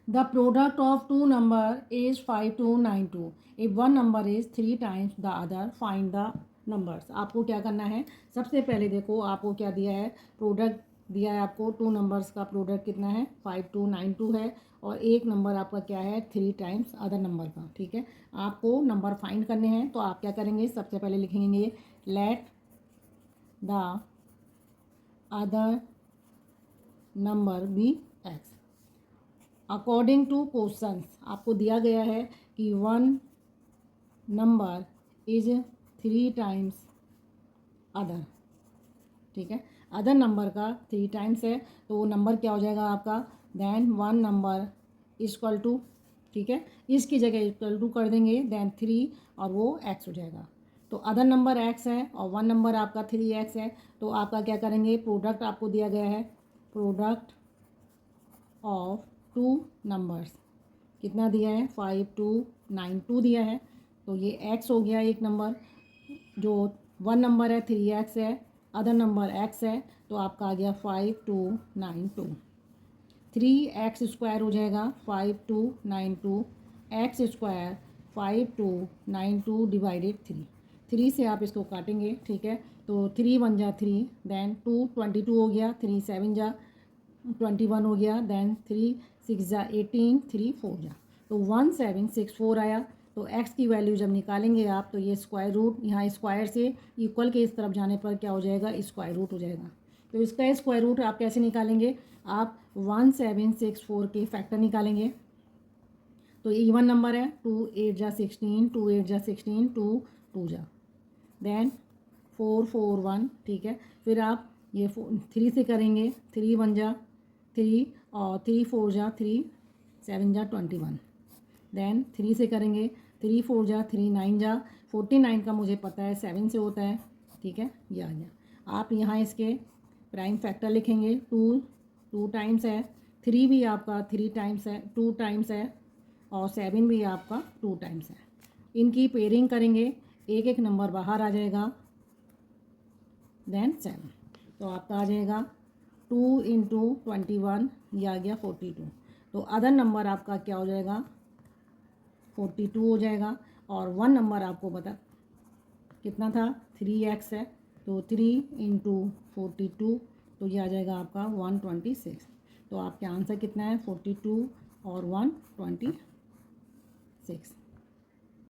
The product of two number is 5292. If one number is 3 times the other, find the numbers. आपको क्या करना है, सबसे पहले देखो आपको क्या दिया है, प्रोडक्ट दिया है आपको, टू नंबर्स का प्रोडक्ट कितना है 5292 है, और एक नंबर आपका क्या है 3 टाइम्स अदर नंबर का, ठीक है। आपको नंबर फाइंड करने हैं, तो आप क्या करेंगे, सबसे पहले लिखेंगे let the other number be X. According to questions आपको दिया गया है कि one number is 3 times other, ठीक है। अदर नंबर का 3 टाइम्स है, तो वो नंबर क्या हो जाएगा आपका, then one number equal to, ठीक है, इसकी जगह इक्वल टू कर देंगे, देन 3 और वो एक्स हो जाएगा। तो अदर नंबर एक्स है और वन नंबर आपका 3x है, तो आपका क्या करेंगे, प्रोडक्ट आपको दिया गया है, प्रोडक्ट ऑफ टू नंबर्स कितना दिया है 5292 दिया है, तो ये x हो गया एक नंबर, जो वन नंबर है 3x है, अदर नंबर x है, तो आपका आ गया 5292। 3x² हो जाएगा 5292, x स्क्वायर 5292 डिवाइडेड 3 से आप इसको काटेंगे, ठीक है। तो 3 1 जा 3, देन 2 22 हो गया, 3 7 जा 21 हो गया, देन 3 6 जा 18, 3 4 जा, तो 1764 आया। तो x की वैल्यू जब निकालेंगे आप, तो ये स्क्वायर रूट, यहाँ स्क्वायर से इक्वल के इस तरफ जाने पर क्या हो जाएगा, स्क्वायर रूट हो जाएगा। तो इसका स्क्वायर रूट आप कैसे निकालेंगे, आप 1764 के फैक्टर निकालेंगे। तो इवन नंबर है, 2 8 जा 16, 2 8 जा 16, 2 2 जा, देन 4 4 1, ठीक है। फिर आप ये 3 से करेंगे, 3 1 जा 3 और 3 4 जा 3, 7 जा 21, देन 3 से करेंगे, 3 4 जा 3 9 जा 49 का मुझे पता है 7 से होता है, ठीक है, ये आ गया। आप यहाँ इसके प्राइम फैक्टर लिखेंगे, 2 टाइम्स है, 3 भी आपका 3 टाइम्स है, 2 टाइम्स है, और 7 भी आपका 2 टाइम्स है। इनकी पेयरिंग करेंगे, एक एक नंबर बाहर आ जाएगा, देन 7, तो आपका आ जाएगा 2 × 21, ये आ गया 42। तो अदर नंबर आपका क्या हो जाएगा 42 हो जाएगा, और वन नंबर आपको बता कितना था 3x है, तो 3 × 42, तो ये आ जाएगा आपका 126। तो आपका आंसर कितना है 42 और 126।